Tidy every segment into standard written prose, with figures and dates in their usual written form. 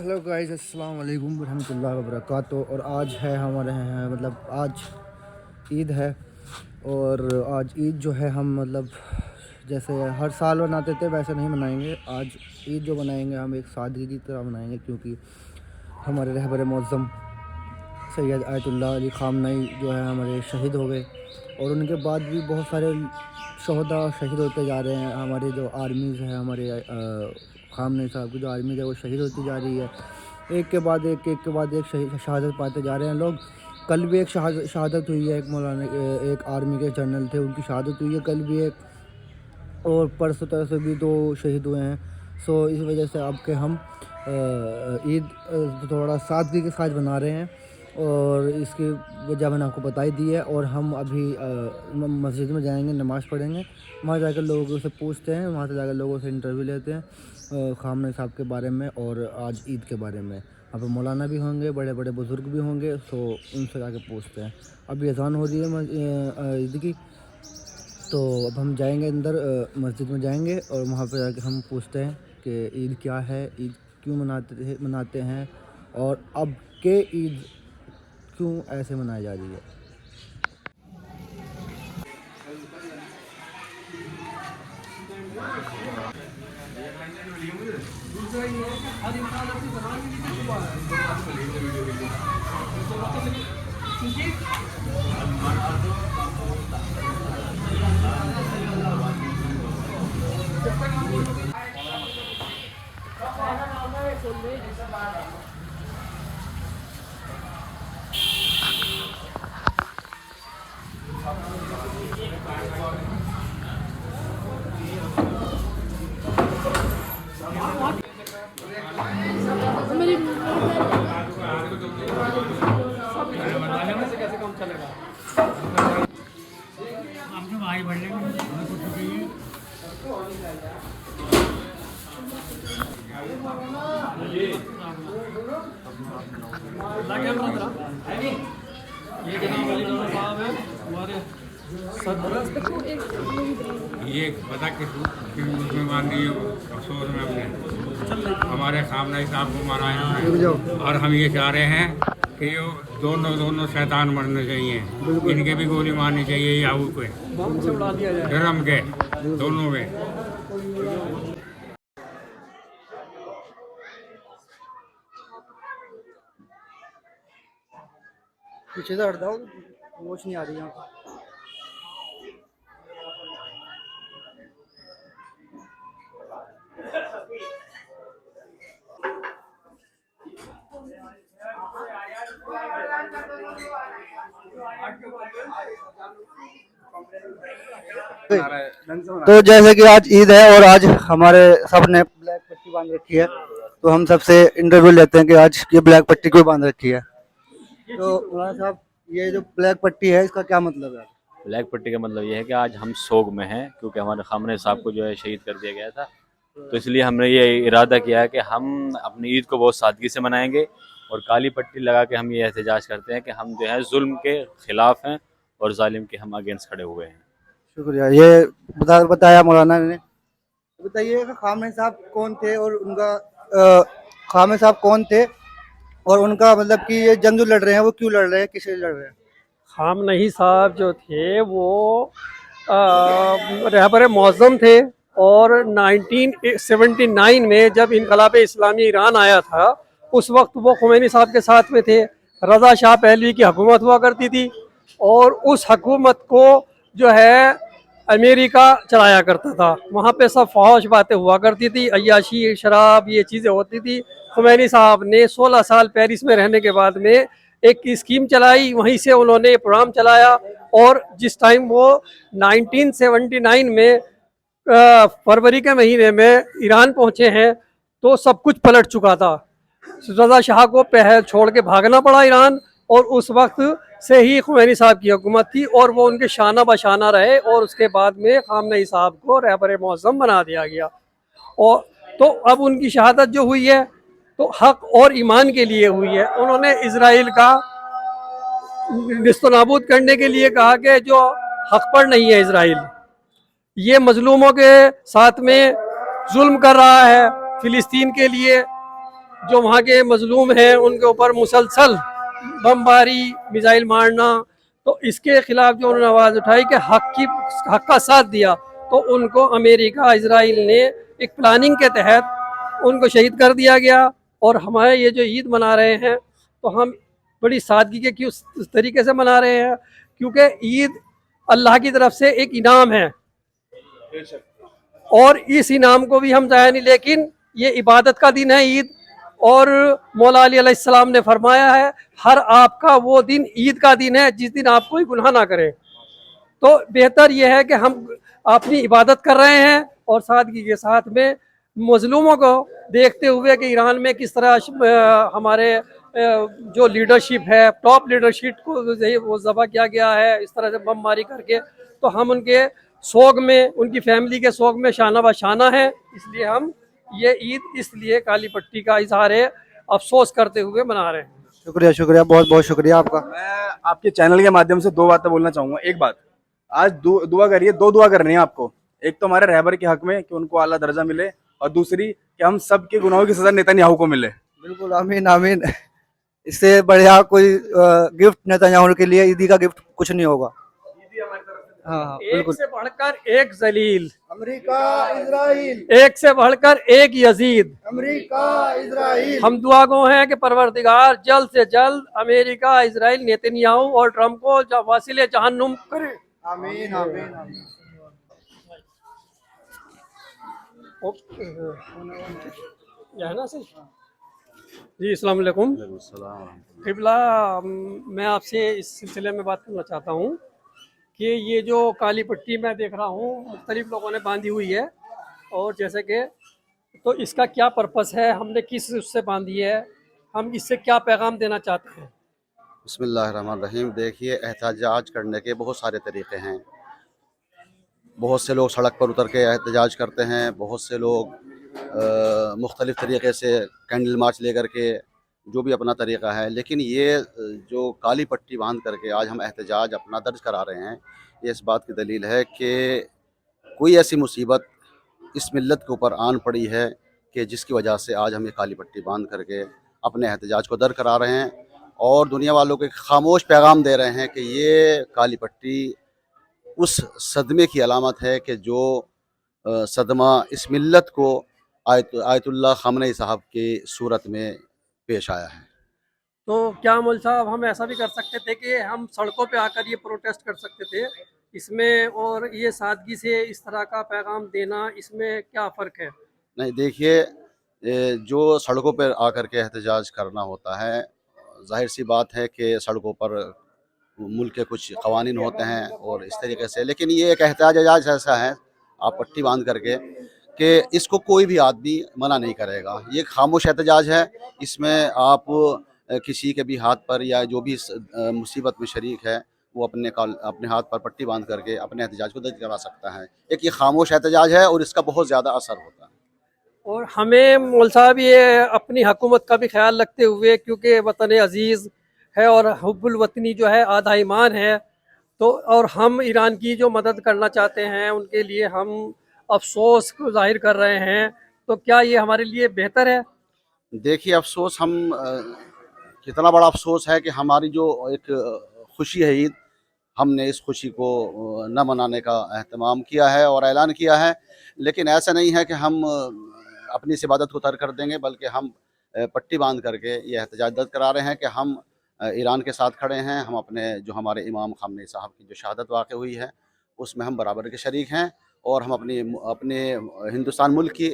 Hello guys, अस्सलाम वालेकुम रहमतुल्लाहि व बरकातहू। और आज है हमारे यहाँ आज ईद है। और आज ईद जो है हम जैसे हर साल मनाते थे वैसे नहीं मनाएंगे। आज ईद जो मनाएंगे हम एक सादगी की तरह मनाएंगे, क्योंकि हमारे रहबर मौज़म सैयद आयतुल्लाह अली ख़ामनई जो है हमारे शहीद हो गए। और उनके बाद भी बहुत सारे शहदा शहीद होते जा रहे हैं। हमारे जो आर्मीज़ है, हमारे ख़ामनई साहब की जो आर्मीज़ है वो शहीद होती जा रही है। एक के बाद एक शहादत पाते जा रहे हैं लोग। कल भी एक शहादत हुई है, एक आर्मी के जनरल थे, उनकी शहादत हुई है कल भी एक। और परसों तरह भी 2 शहीद हुए हैं। सो इस वजह से अब के हम ईद थोड़ा सादगी के साथ बना रहे हैं। और इसकी वजह मैंने आपको बता ही दी है। और हम अभी मस्जिद में जाएंगे, नमाज़ पढ़ेंगे। वहाँ जाकर लोगों से पूछते हैं, वहाँ से जाकर लोगों से इंटरव्यू लेते हैं ख़ामनई साहब के बारे में और आज ईद के बारे में। वहाँ पर मौलाना भी होंगे, बड़े बड़े बुज़ुर्ग भी होंगे। सो उनसे जाकर पूछते हैं। अभी अज़ान हो रही है ईद की, तो अब हम जाएंगे अंदर मस्जिद में जाएंगे और वहाँ पर जाकर हम पूछते हैं कि ईद क्या है, ईद क्यों मनाते हैं, और अब के ईद क्यों ऐसे मनाई जा रही है। ये बता के उसमें मान दी अफसोस में अपने हमारे ख़ामनई साहब को मारा है। और हम ये चाह रहे हैं कि ये दोनों शैतान मरने चाहिए, इनके भी गोली मारनी चाहिए, याहू के धर्म के दोनों के। पीछे से हट जाओ, वॉच नहीं आ रही यहाँ। तो जैसे कि आज ईद है और आज हमारे सब ने ब्लैक पट्टी बांध रखी है, तो हम सबसे इंटरव्यू लेते हैं कि आज ये ब्लैक पट्टी क्यों बांध रखी है। तो मौलाना साहब, ये जो ब्लैक पट्टी है इसका क्या मतलब है? ब्लैक पट्टी का मतलब ये है कि आज हम सोग में हैं, क्योंकि हमारे ख़ामनई साहब को जो है शहीद कर दिया गया था। तो इसलिए हमने ये इरादा किया है कि हम अपनी ईद को बहुत सादगी से मनाएंगे और काली पट्टी लगा के हम ये एहतजाज करते हैं कि हम जो है जुल्म के ख़िलाफ़ हैं और जालिम के हम अगेंस्ट खड़े हुए हैं। शुक्रिया। ये बताया मौलाना ने। बताइए कि ख़ामनई साहब कौन थे और उनका ख़ामनई साहब कौन थे और उनका मतलब कि ये जंग जो लड़ रहे हैं वो क्यों लड़ रहे हैं, किस लिए लड़ रहे हैं? ख़ामनई साहब जो थे वो रहबर मौज़म थे। और 1979 में जब इनकलाब इस्लामी ईरान आया था, उस वक्त वो खुमैनी साहब के साथ में थे। रज़ा शाह पहलवी की हुकूमत हुआ करती थी और उस हुकूमत को जो है अमेरिका चलाया करता था। वहाँ पे सब फौज बातें हुआ करती थी, अय्याशी, शराब, ये चीज़ें होती थी। खुमैनी साहब ने 16 साल पेरिस में रहने के बाद में एक स्कीम चलाई, वहीं से उन्होंने प्रोग्राम चलाया। और जिस टाइम वो 1979 में फरवरी के महीने में ईरान पहुंचे हैं तो सब कुछ पलट चुका था। रज़ा शाह को पहल छोड़ के भागना पड़ा ईरान, और उस वक्त से ही खुमैनी साहब की हुकूमत थी और वो उनके शाना बशाना रहे। और उसके बाद में ख़ामनई साहब को रहबर मौज़म बना दिया गया। और तो अब उनकी शहादत जो हुई है तो हक और ईमान के लिए हुई है। उन्होंने इजराइल का निस्तनाबूद करने के लिए कहा कि जो हक पर नहीं है इजराइल, ये मजलूमों के साथ में जुल्म कर रहा है, फ़िलिस्तीन के लिए जो वहाँ के मजलूम हैं उनके ऊपर मुसलसल बमबारी मिसाइल मारना, तो इसके खिलाफ जो उन्होंने आवाज़ उठाई कि हक का साथ दिया, तो उनको अमेरिका इजराइल ने एक प्लानिंग के तहत उनको शहीद कर दिया गया। और हमारे ये जो ईद मना रहे हैं तो हम बड़ी सादगी के क्यों इस तरीके से मना रहे हैं, क्योंकि ईद अल्लाह की तरफ से एक इनाम है और इस इनाम को भी हम जाया नहीं, लेकिन ये इबादत का दिन है ईद। और मौला अली अलैहिस्सलाम ने फरमाया है हर आपका वो दिन ईद का दिन है जिस दिन आप कोई गुनाह ना करें। तो बेहतर यह है कि हम अपनी इबादत कर रहे हैं और सादगी के साथ में मजलूमों को देखते हुए कि ईरान में किस तरह हमारे जो लीडरशिप है, टॉप लीडरशिप को वो ज़बह किया गया है इस तरह से बमबारी करके, तो हम उनके सोग में, उनकी फैमिली के सोग में शाना बशाना है। इसलिए हम ये ईद इसलिए काली पट्टी का इजहार अफसोस करते हुए मना रहे हैं। शुक्रिया शुक्रिया, बहुत बहुत शुक्रिया आपका। मैं आपके चैनल के माध्यम से दो बातें बोलना चाहूंगा। एक बात, आज दुआ करिए, दो दुआ करनी है आपको। एक तो हमारे रहबर के हक में कि उनको आला दर्जा मिले, और दूसरी कि हम सब के गुनाहों की सजा नेतन्याहू को मिले। बिल्कुल, आमीन आमीन। इससे बढ़िया कोई गिफ्ट नेतन्याहू के लिए ईदी का गिफ्ट कुछ नहीं होगा। हाँ एक बिल्कुल। से बढ़कर एक जलील, अमेरिका इजराइल, एक से बढ़कर एक यजीद। America Israel. हम दुआ गो हैं कि परवरदिगार जल्द से जल्द अमेरिका, इजराइल, नेतन्याहू और ट्रम्प को वासिले जहन्नुम करे। आमीन आमीन आमीन। ओके, यह है ना सही जी। अस्सलाम वालेकुम क़िबला, मैं आपसे इस सिलसिले में बात करना चाहता हूँ कि ये जो काली पट्टी मैं देख रहा हूँ मुख्तलिफ लोगों ने बांधी हुई है, और जैसे कि तो इसका क्या पर्पस है, हमने किस उससे बांधी है, हम इससे क्या पैगाम देना चाहते हैं? बिस्मिल्लाहिर्रहमानिर्रहीम। देखिए, एहतजाज करने के बहुत सारे तरीक़े हैं। बहुत से लोग सड़क पर उतर के एहतजाज करते हैं, बहुत से लोग मुख्तलिफ़ तरीक़े से कैंडल मार्च ले कर के, जो भी अपना तरीक़ा है। लेकिन ये जो काली पट्टी बांध करके आज हम एहतजाज अपना दर्ज करा रहे हैं, ये इस बात की दलील है कि कोई ऐसी मुसीबत इस मिल्लत के ऊपर आन पड़ी है कि जिसकी वजह से आज हम ये काली पट्टी बांध करके अपने एहतजाज को दर्ज करा रहे हैं, और दुनिया वालों को एक खामोश पैगाम दे रहे हैं कि ये काली पट्टी उस सदमे की अलामत है कि जो सदमा इस मिल्लत को आयतुल्लाह ख़ामनेई साहब की सूरत में पेश आया है। तो क्या मौलवी साहब, हम ऐसा भी कर सकते थे कि हम सड़कों पे आकर ये प्रोटेस्ट कर सकते थे इसमें, और ये सादगी से इस तरह का पैगाम देना, इसमें क्या फ़र्क है? नहीं, देखिए, जो सड़कों पर आकर के एहतजाज करना होता है, ज़ाहिर सी बात है कि सड़कों पर मुल्क के कुछ क़वानीन होते हैं और इस तरीके से, लेकिन ये एक एहतजाज ऐसा है आप पट्टी बांध करके कि इसको कोई भी आदमी मना नहीं करेगा। ये खामोश एहतजाज है, इसमें आप किसी के भी हाथ पर या जो भी मुसीबत में शरीक है वो अपने हाथ पर पट्टी बांध करके अपने एहतजाज को दर्ज करा सकता है। एक ये खामोश एहतजाज है और इसका बहुत ज़्यादा असर होता है। और हमें मौलवी साहब ये अपनी हुकूमत का भी ख्याल रखते हुए, क्योंकि वतन अज़ीज़ है और हुब्बुल वतनी जो है आधा ईमान है, तो और हम ईरान की जो मदद करना चाहते हैं उनके लिए हम अफसोस को जाहिर कर रहे हैं, तो क्या ये हमारे लिए बेहतर है? देखिए, अफसोस हम कितना बड़ा अफसोस है कि हमारी जो एक खुशी है ईद, हमने इस खुशी को न मनाने का एहतमाम किया है और ऐलान किया है। लेकिन ऐसा नहीं है कि हम अपनी इस इबादत को तर्क कर देंगे, बल्कि हम पट्टी बांध करके ये एहतजाज दर्ज करा रहे हैं कि हम ईरान के साथ खड़े हैं। हम अपने जो हमारे इमाम ख़ामनेई साहब की जो शहादत वाक़ हुई है उसमें हम बराबर के शरीक हैं, और हम अपने हिंदुस्तान मुल्क की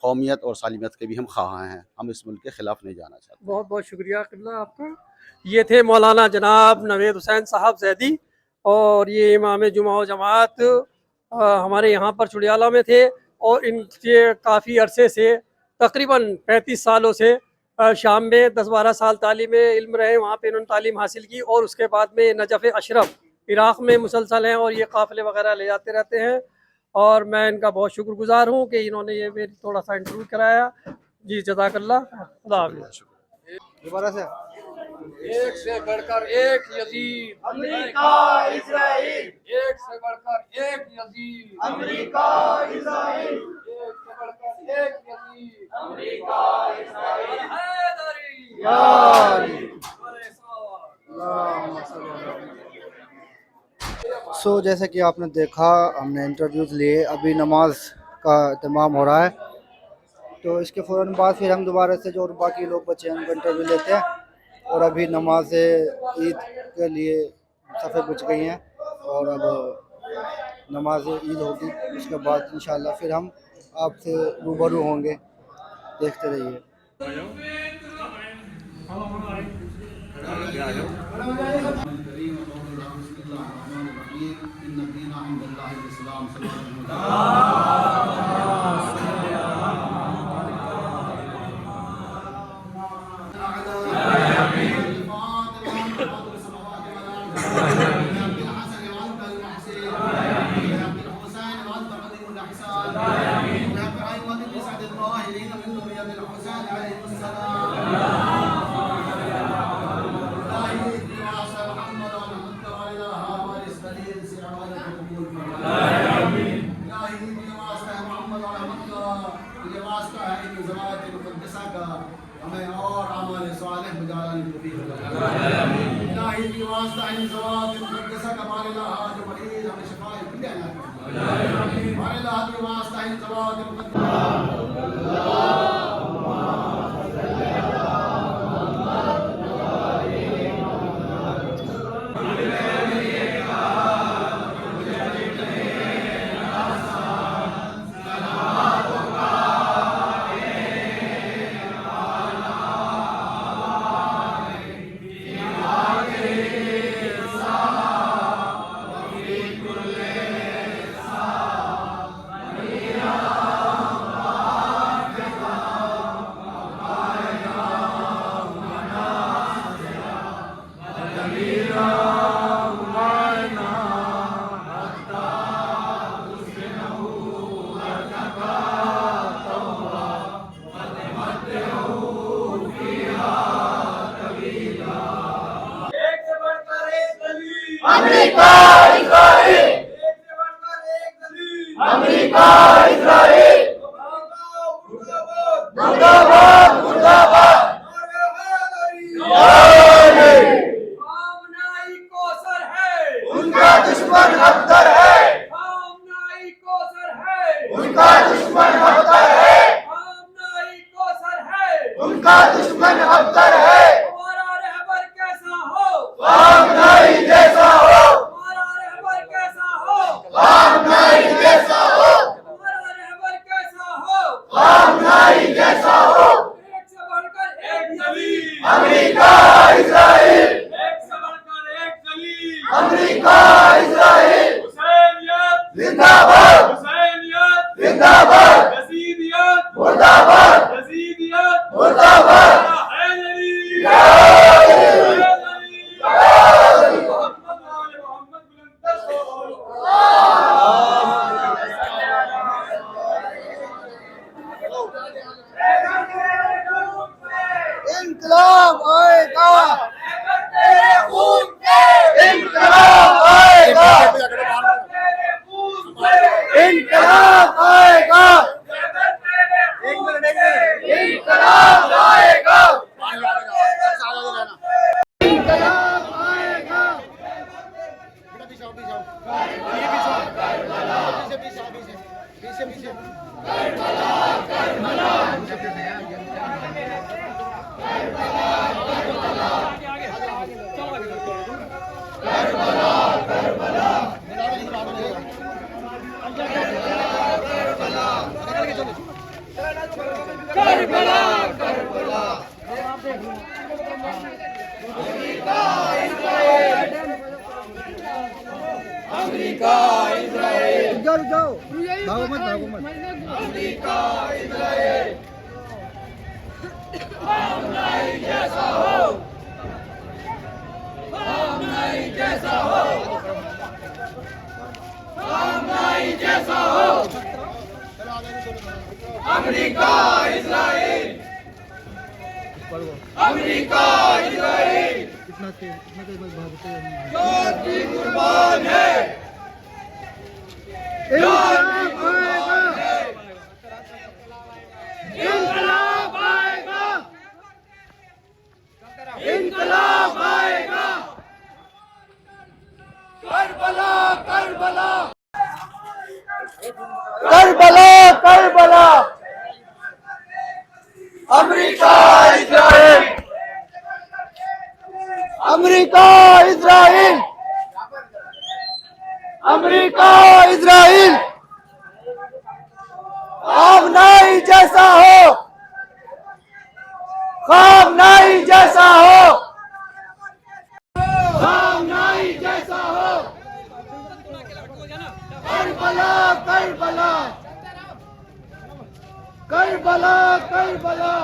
कौमियत और सालिमियत के भी हम ख़्वाह हैं। हम इस मुल्क के ख़िलाफ़ नहीं जाना चाहते। बहुत बहुत शुक्रिया क़िबला आपका। ये थे मौलाना जनाब नवेद हुसैन साहब जैदी, और ये इमाम जुमा व जमात हमारे यहाँ पर चुड़ियाला में थे, और इनके काफ़ी अरसे से तकरीबन 35 सालों से शाम में 10-12 साल तालीम इल्म रहे, वहाँ पे इन्होंने तालीम हासिल की, और उसके बाद में नजफ़ अशरफ इराक़ में मुसलसल हैं, और ये काफ़िले वगैरह ले जाते रहते हैं, और मैं इनका बहुत शुक्रगुज़ार हूँ कि इन्होंने ये मेरी थोड़ा सा इंटरव्यू कराया। जी, जज़ाकल्लाह। खुदा हाफ़िज़। दोबारा से। एक से बढ़कर एक यजीद, अमेरिका इजराइल, एक से बढ़कर एक यजीद, अमेरिका इजराइल, एक से बढ़कर सो जैसे कि आपने देखा, हमने इंटरव्यूज़ लिए, अभी नमाज का इत्माम हो रहा है, तो इसके फ़ौरन बाद फिर हम दोबारा से जो और बाकी लोग बचे हैं उनका इंटरव्यू लेते हैं। और अभी नमाज ईद के लिए सफ़े बुझ गई हैं और अब नमाज ईद होगी, उसके बाद इंशाल्लाह फिर हम आपसे रूबरू होंगे। देखते रहिए। हमें और आमाल सालेह गुजारने की तौफीक अता फरमा। इलाही की वास्ता इन ज़वात मुक़द्दसा का हमारे इलाहा जो मरीज़ हमें शिफाए खुले अनात फरमा। हमारे इलाहा की वास्ता इन ज़वात मुक़द्दसा इंकलाब आएगा, इंकलाब आएगा, इंकलाब आएगा, इंकलाब आएगा, इंकलाब आएगा। जाओ भागो मत, भागो मत। अमेरिका इजराइल हम नहीं जैसा हो, हम नहीं जैसा हो, हम नहीं जैसा हो। अमेरिका इजराइल, अमेरिका इजराइल कितना भागते हैं, जो की कुर्बान है, जो की कुर्बान है। इनकलाब आएगा। Karbala Karbala Karbala Karbala. America Israel, America Israel, America Israel. खामनाई जैसा हो, खामनाई जैसा हो, खामनाई जैसा हो। Karbala Karbala Karbala Karbala Karbala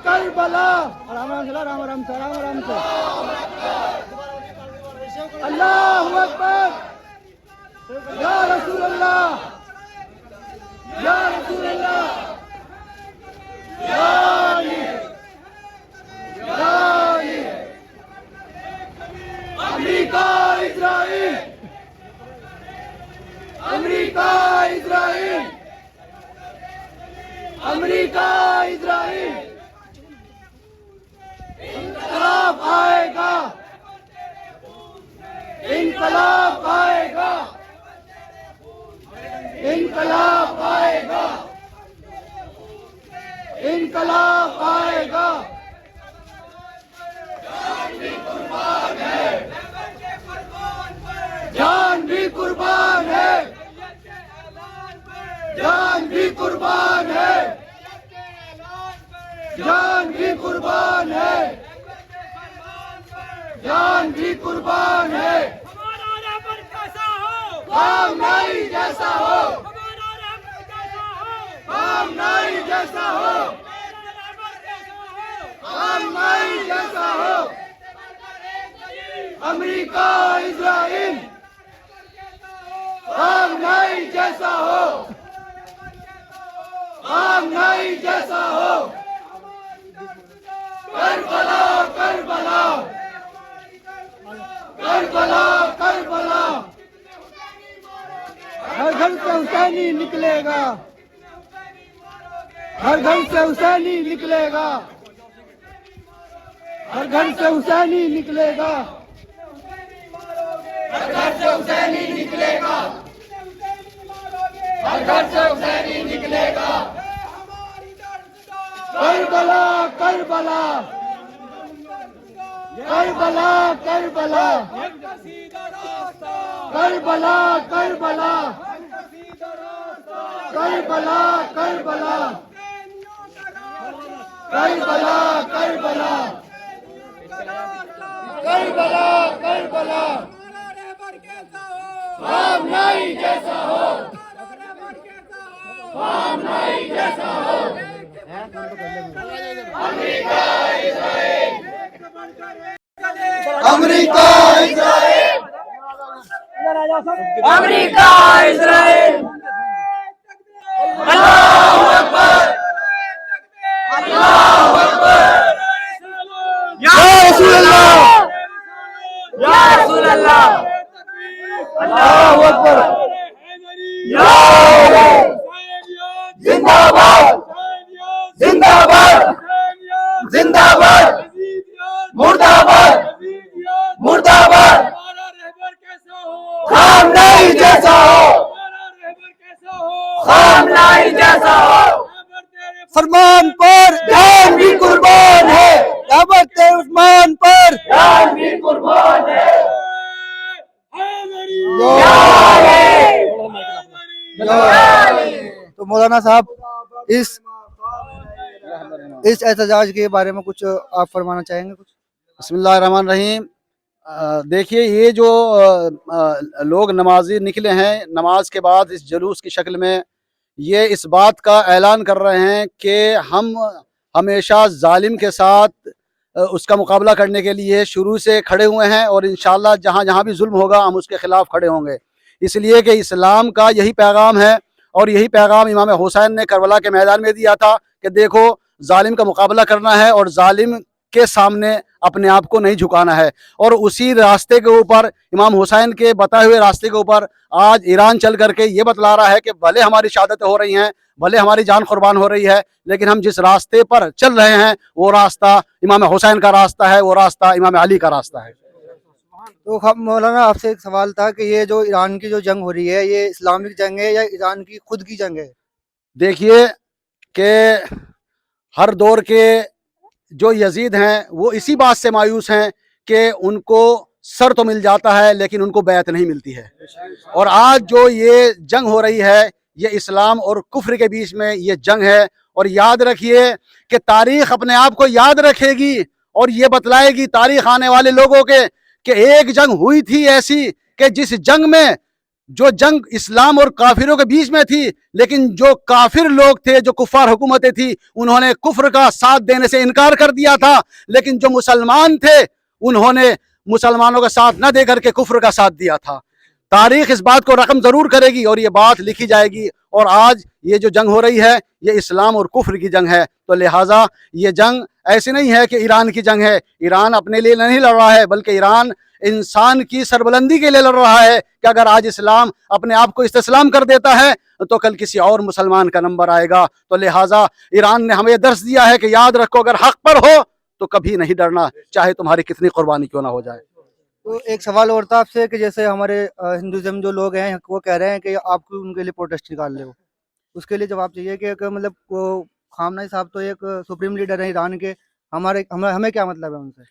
Karbala. Ram Ram चला, राम राम से, राम राम से। अल्लाहु अकबर। या रसूल अल्लाह, या रसूल अल्लाह, या अली, या Ali. America Israel, America Israel, America Israel. इनकलाब आएगा, इनकलाब आएगा, इनकलाब आएगा, इनकलाब आएगा। जान भी कुर्बान है, जान भी कुर्बान है, जान भी कुर्बान है, जान भी कुर्बान है, जान भी कुर्बान है। खामनाई जैसा हो, खामनाई जैसा हो, खामनाई जैसा हो। अमेरिका इजराइल, खामनाई जैसा हो, खामनाई जैसा हो। Karbala Karbala Karbala Karbala. हर घर से हुसैनी निकलेगा, हर घर से हुसैनी निकलेगा, हर घर से हुसैनी निकलेगा, हर घर से हुसैनी निकलेगा, हर घर से हुसैनी निकलेगा। Karbala Karbala Karbala Karbala Karbala Karbala Karbala Karbala Karbala Karbala Karbala Karbala. खामनाई जैसा हो, खामनाई जैसा हो। America Israel, America Israel, America Israel. अल्लाहु अकबर, अल्लाहु अकबर। या रसूल अल्लाह, या रसूल अल्लाह। अल्लाहु अकबर। या जिंदाबाद, जिंदाबाद, जिंदाबाद, मुर्दाबाद, मुर्दाबाद। खामनाई जैसा हो, खामनाई जैसा हो। फरमान पर जान भी कुर्बान है, दावत उस्मान पर जान भी कुर्बान है। तो मौलाना साहब इस एहतजाज के बारे में कुछ आप फरमाना चाहेंगे? कुछ बिस्मिल्लाहिर्रहमानिर्रहीम। देखिए, ये जो लोग नमाजी निकले हैं, नमाज के बाद इस जुलूस की शक्ल में ये इस बात का ऐलान कर रहे हैं कि हम हमेशा जालिम के साथ उसका मुकाबला करने के लिए शुरू से खड़े हुए हैं और इंशाअल्लाह जहाँ जहाँ भी जुल्म होगा हम उसके ख़िलाफ़ खड़े होंगे। इसलिए कि इस्लाम का यही पैगाम है और यही पैगाम इमाम हुसैन ने करबला के मैदान में दिया था कि देखो, जालिम का मुकाबला करना है और जालिम के सामने अपने आप को नहीं झुकाना है। और उसी रास्ते के ऊपर, इमाम हुसैन के बताए हुए रास्ते के ऊपर आज ईरान चल करके ये बतला रहा है कि भले हमारी शहादतें हो रही हैं, भले हमारी जान कुर्बान हो रही है, लेकिन हम जिस रास्ते पर चल रहे हैं वो रास्ता इमाम हुसैन का रास्ता है, वो रास्ता इमाम अली का रास्ता है। तो मौलाना आपसे एक सवाल था कि ये जो ईरान की जो जंग हो रही है, ये इस्लामिक जंग है या ईरान की खुद की जंग है? देखिए कि हर दौर के जो यजीद हैं वो इसी बात से मायूस हैं कि उनको सर तो मिल जाता है लेकिन उनको बैत नहीं मिलती है। और आज जो ये जंग हो रही है, ये इस्लाम और कुफ्र के बीच में ये जंग है। और याद रखिए कि तारीख अपने आप को याद रखेगी और ये बतलाएगी तारीख आने वाले लोगों के कि एक जंग हुई थी ऐसी कि जिस जंग में, जो जंग इस्लाम और काफिरों के बीच में थी, लेकिन जो काफिर लोग थे, जो कुफार हुकूमतें थी, उन्होंने कुफ्र का साथ देने से इनकार कर दिया था। लेकिन जो मुसलमान थे उन्होंने मुसलमानों का साथ न देकर के कुफ्र का साथ दिया था। तारीख इस बात को रकम जरूर करेगी और ये बात लिखी जाएगी। और आज ये जो जंग हो रही है ये इस्लाम और कुफ्र की जंग है। तो लिहाजा ये जंग ऐसी नहीं है कि ईरान की जंग है। ईरान अपने लिए नहीं लड़ रहा है, बल्कि ईरान इंसान की सरबुलंदी के लिए लड़ रहा है कि अगर आज इस्लाम अपने आप को इस्तिस्लाम कर देता है तो कल किसी और मुसलमान का नंबर आएगा। तो लिहाजा ईरान ने हमें दर्श दिया है कि याद रखो, अगर हक पर हो तो कभी नहीं डरना, चाहे तुम्हारी कितनी कुर्बानी क्यों ना हो जाए। तो एक सवाल और था आपसे कि जैसे हमारे हिंदुज़म जो लोग हैं वो कह रहे हैं कि आप उनके लिए प्रोटेस्ट निकाल ले, उसके लिए जवाब चाहिए कि मतलब वो खामनेई साहब तो एक सुप्रीम लीडर है ईरान के, हमें क्या मतलब है उनसे?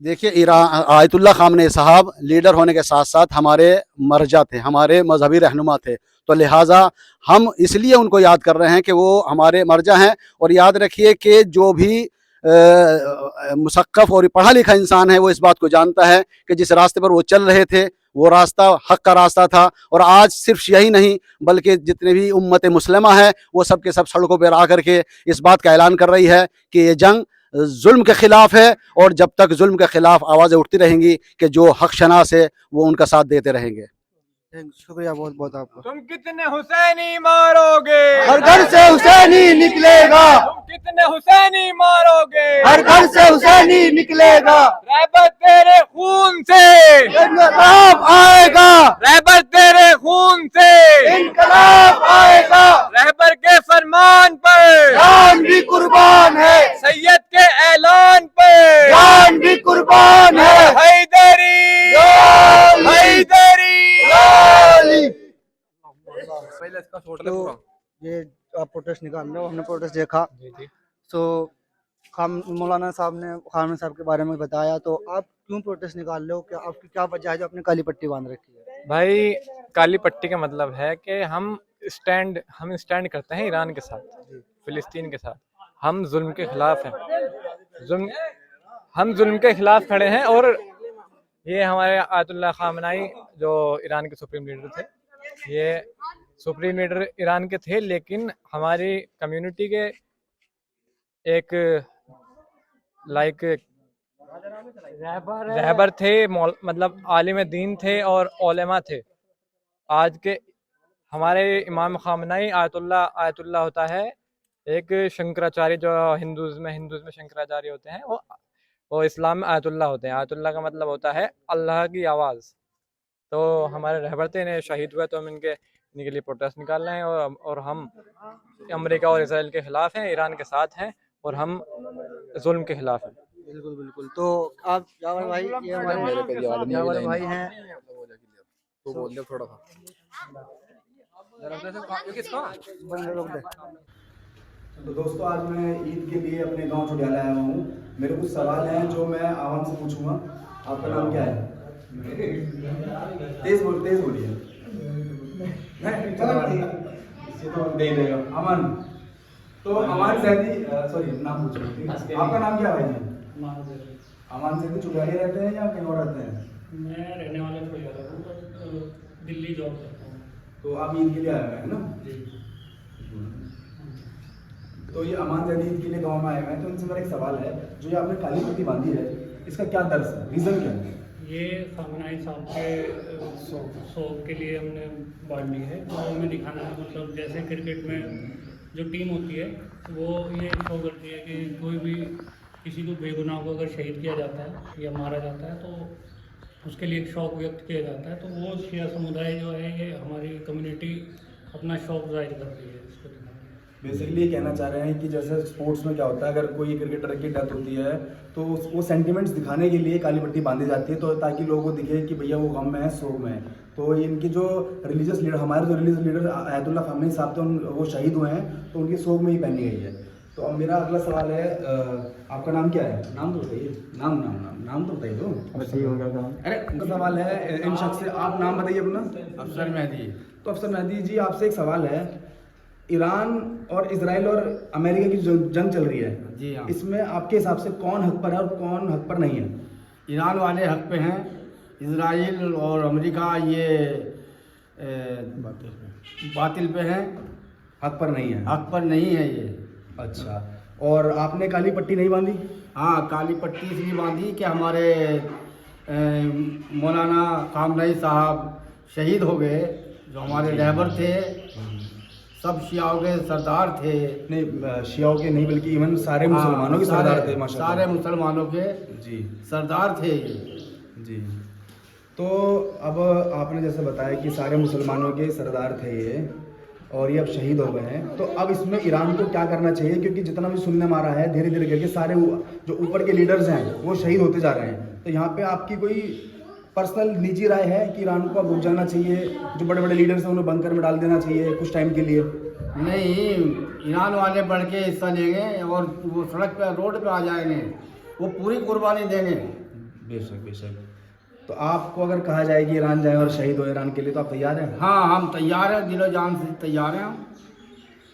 देखिए, ईरान आयतुल्लाह खामनेई साहब लीडर होने के साथ साथ हमारे मर्जा थे, हमारे मजहबी रहनुमा थे। तो लिहाजा हम इसलिए उनको याद कर रहे हैं कि वो हमारे मर्जा हैं। और याद रखिए कि जो भी मुसक्कफ और पढ़ा लिखा इंसान है वो इस बात को जानता है कि जिस रास्ते पर वो चल रहे थे वो रास्ता हक का रास्ता था। और आज सिर्फ यही नहीं बल्कि जितने भी उम्मत मुस्लिमा है वो सब के सब सड़कों पर आकर के इस बात का ऐलान कर रही है कि ये जंग जुल्म के खिलाफ है। और जब तक जुल्म के खिलाफ आवाज़ें उठती रहेंगी कि जो हक शनास है वो उनका साथ देते रहेंगे। शुक्रिया बहुत बहुत आपका। तुम कितने हुसैनी मारोगे, हर घर से हुसैनी निकलेगा, तुम कितने हुसैनी मारोगे, हर घर से हुसैनी निकलेगा, रहबर तेरे खून से इनकलाब आएगा, रहबर तेरे खून से इनकलाब आएगा, रहबर के फरमान पर जान भी कुर्बान है, सैयद के ऐलान पर जान भी कुर्बान है, हैदरी हैदरी। तो ये आप प्रोटेस्ट निकाल लो, हमने प्रोटेस्ट देखा। तो मौलाना साहब ने खामनेई साहब के बारे में बताया, तो आप क्यों प्रोटेस्ट निकाल लो? क्या आपकी क्या वजह है जो आपने काली पट्टी बांध रखी है? भाई, काली पट्टी का मतलब है कि हम स्टैंड करते हैं ईरान के साथ, फिलिस्तीन के साथ। हम जुल्म के खिलाफ हैं, हम जुल्म के खिलाफ खड़े हैं। और ये हमारे आयतुल्लाह खामनेई जो ईरान के सुप्रीम लीडर थे, ये सुप्रीम लीडर ईरान के थे, लेकिन हमारी कम्युनिटी के एक रहबर थे, मतलब आलिम दीन थे और उलेमा थे। आज के हमारे इमाम खामनेई आयतुल्लाह होता है एक शंकराचार्य, जो हिंदूज़ में शंकराचार्य होते हैं, वो इस्लाम में आयतुल्लाह होते हैं। आयतुल्लाह का मतलब होता है अल्लाह की आवाज़। तो हमारे रहबर थे, इन्हें शहीद हुए, तो हम इनके लिए प्रोटेस्ट निकाल रहे हैं। और हम अमेरिका और इसराइल के ख़िलाफ़ हैं, ईरान के साथ हैं और हम जुल्म के ख़िलाफ़ हैं। बिल्कुल बिल्कुल। तो आप जावर भाई, ये हमारे जावर भाई हैं, तो बोल दे थोड़ा सा। तो दोस्तों, आज मैं ईद के लिए अपने गांव चुडियाला आया हुआ हूँ। मेरे कुछ सवाल हैं जो मैं आवाम से पूछूंगा। आपका नाम क्या है? तेज बोलिए। तो दे देगा अमन। तो अमान सैदी, सॉरी नाम पूछ रहा हूँ, आपका नाम क्या है भाई जी? अमान सैदी चुडियाला रहते हैं या कहीं और रहते हैं? मैं रहने वाला दिल्ली जॉब करता हूँ। तो आप ईद के लिए आए हुए हैं ना? तो ये अमान सैदी ईद के लिए गाँव में आए हुए हैं। तो इनसे मेरा एक सवाल है, जो ये आपने काली पट्टी बांधी है, इसका क्या दर्ज है, रीज़न क्या है? ये खामनेई साहब के शौक के लिए हमने बांधी है। तो हमें दिखाना है, मतलब जैसे क्रिकेट में जो टीम होती है वो ये शो करती है कि कोई भी किसी को बेगुनाह को अगर शहीद किया जाता है या मारा जाता है तो उसके लिए एक शौक व्यक्त किया जाता है। तो वो शिया समुदाय जो है, ये हमारी कम्युनिटी अपना शौक जाहिर कर रही है इसको दिखाने के लिए। बेसिकली ये कहना चाह रहे हैं कि जैसे स्पोर्ट्स में क्या होता है, अगर कोई क्रिकेटर की डेथ होती है तो वो सेंटिमेंट्स दिखाने के लिए काली पट्टी बांधी जाती है, तो ताकि लोगों को दिखे कि भैया वो गम में है, शोक में है। तो इनकी जो रिलीजियस लीडर, हमारे जो रिलीजियस लीडर आयतुल्लाह खामनेई साहब थे, वो शहीद हुए हैं, तो उनकी शोक में ही पहनी गई है। तो अब मेरा अगला सवाल है, आपका नाम क्या है? नाम तो बताइए। नाम तो बताइए दो। अरे उनका सवाल है इन शख्स से, आप नाम बताइए अपना। अफसर मेहदी। तो अफसर मेहदी जी, आपसे एक सवाल है, ईरान और इजराइल और अमेरिका की जो जंग चल रही है जी हाँ, इसमें आपके हिसाब से कौन हक पर है और कौन हक पर नहीं है? ईरान वाले हक पे हैं, इजराइल और अमेरिका ये बातिल पे हैं, हक पर नहीं है। हक पर नहीं है ये। अच्छा, और आपने काली पट्टी नहीं बांधी? हाँ, काली पट्टी इसलिए बांधी कि हमारे मौलाना खामनेई साहब शहीद हो गए, जो हमारे रहबर थे, सब शियाओं के सरदार थे। नहीं, शियाओं के नहीं बल्कि इवन सारे मुसलमानों के सरदार थे माशाल्लाह। सारे मुसलमानों के जी सरदार थे ये। जी। तो अब आपने जैसे बताया कि सारे मुसलमानों के सरदार थे ये, और ये अब शहीद हो गए हैं, तो अब इसमें ईरान को क्या करना चाहिए? क्योंकि जितना भी सुनने में आ रहा है, धीरे धीरे करके सारे जो ऊपर के लीडर्स हैं वो शहीद होते जा रहे हैं। तो यहाँ पे आपकी कोई पर्सनल निजी राय है कि ईरान को अब रुक जाना चाहिए, जो बड़े बड़े लीडर्स हैं उन्हें बंकर में डाल देना चाहिए कुछ टाइम के लिए? नहीं, ईरान वाले बढ़ के हिस्सा लेंगे और वो सड़क पे, रोड पे आ जाएंगे, वो पूरी कुर्बानी देंगे। बेशक बेशक। तो आपको अगर कहा जाए कि ईरान जाए और शहीद हो ईरान के लिए, तो आप तैयार हैं? हाँ, हम तैयार हैं, दिलो जान से तैयार हैं हम।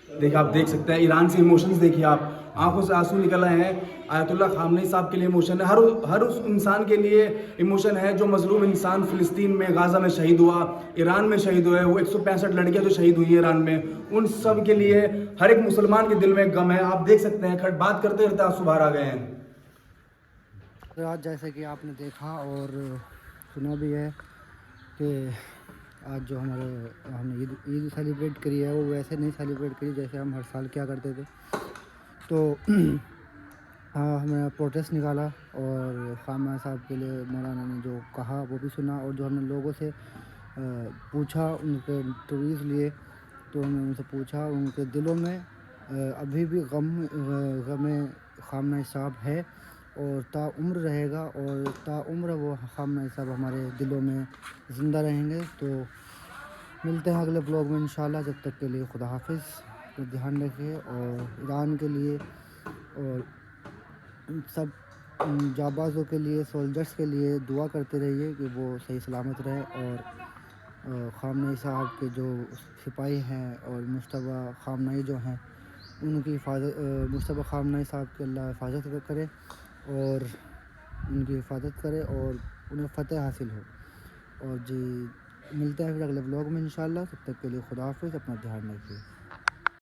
देखिए, आप देख सकते हैं ईरान से इमोशंस, देखिए आप, आंखों से आंसू निकल रहे हैं। आयतुल्लाह खामनेई साहब के लिए इमोशन है, हर उस इंसान के लिए इमोशन है जो मजलूम इंसान फिलिस्तीन में, गाज़ा में शहीद हुआ, ईरान में शहीद हुए, वो 165 लड़कियां जो शहीद हुई हैं ईरान में, उन सब के लिए हर एक मुसलमान के दिल में गम है। आप देख सकते हैं, बात करते करते आंसू बाहर आ गए हैं। तो आज जैसे कि आपने देखा और सुना भी है कि आज जो हमने ईद सेलिब्रेट करी है, वो वैसे नहीं सेलिब्रेट करी जैसे हम हर साल क्या करते थे। तो हाँ, हमने प्रोटेस्ट निकाला और खामनेई साहब के लिए मौलाना ने जो कहा वो भी सुना, और जो हमने लोगों से पूछा, उनके इंटरव्यूज़ लिए, तो हमने उनसे पूछा, उनके दिलों में अभी भी गम खामनेई साहब है और ताउम्र रहेगा, और ताउम्र वो खामनेई साहब हमारे दिलों में ज़िंदा रहेंगे। तो मिलते हैं अगले ब्लॉग में इंशाल्लाह। जब तक के लिए खुदा हाफिज़, तो ध्यान रखिए, और ईरान के लिए और सब जाबाज़ों के लिए, सोल्जर्स के लिए दुआ करते रहिए कि वो सही सलामत रहे, और खामनेई साहब के जो सिपाही हैं और मुश्तबा खामनेई जो हैं, उनकी हिफाजत, मुश्तबा खामनेई साहब की अल्लाह हिफाजत करे और उनकी हिफाजत करे और उन्हें फ़तह हासिल हो। और जी, मिलते हैं फिर अगले ब्लॉग में इंशाल्लाह। तब तक के लिए खुदा हाफिज़, अपना ध्यान रखिए।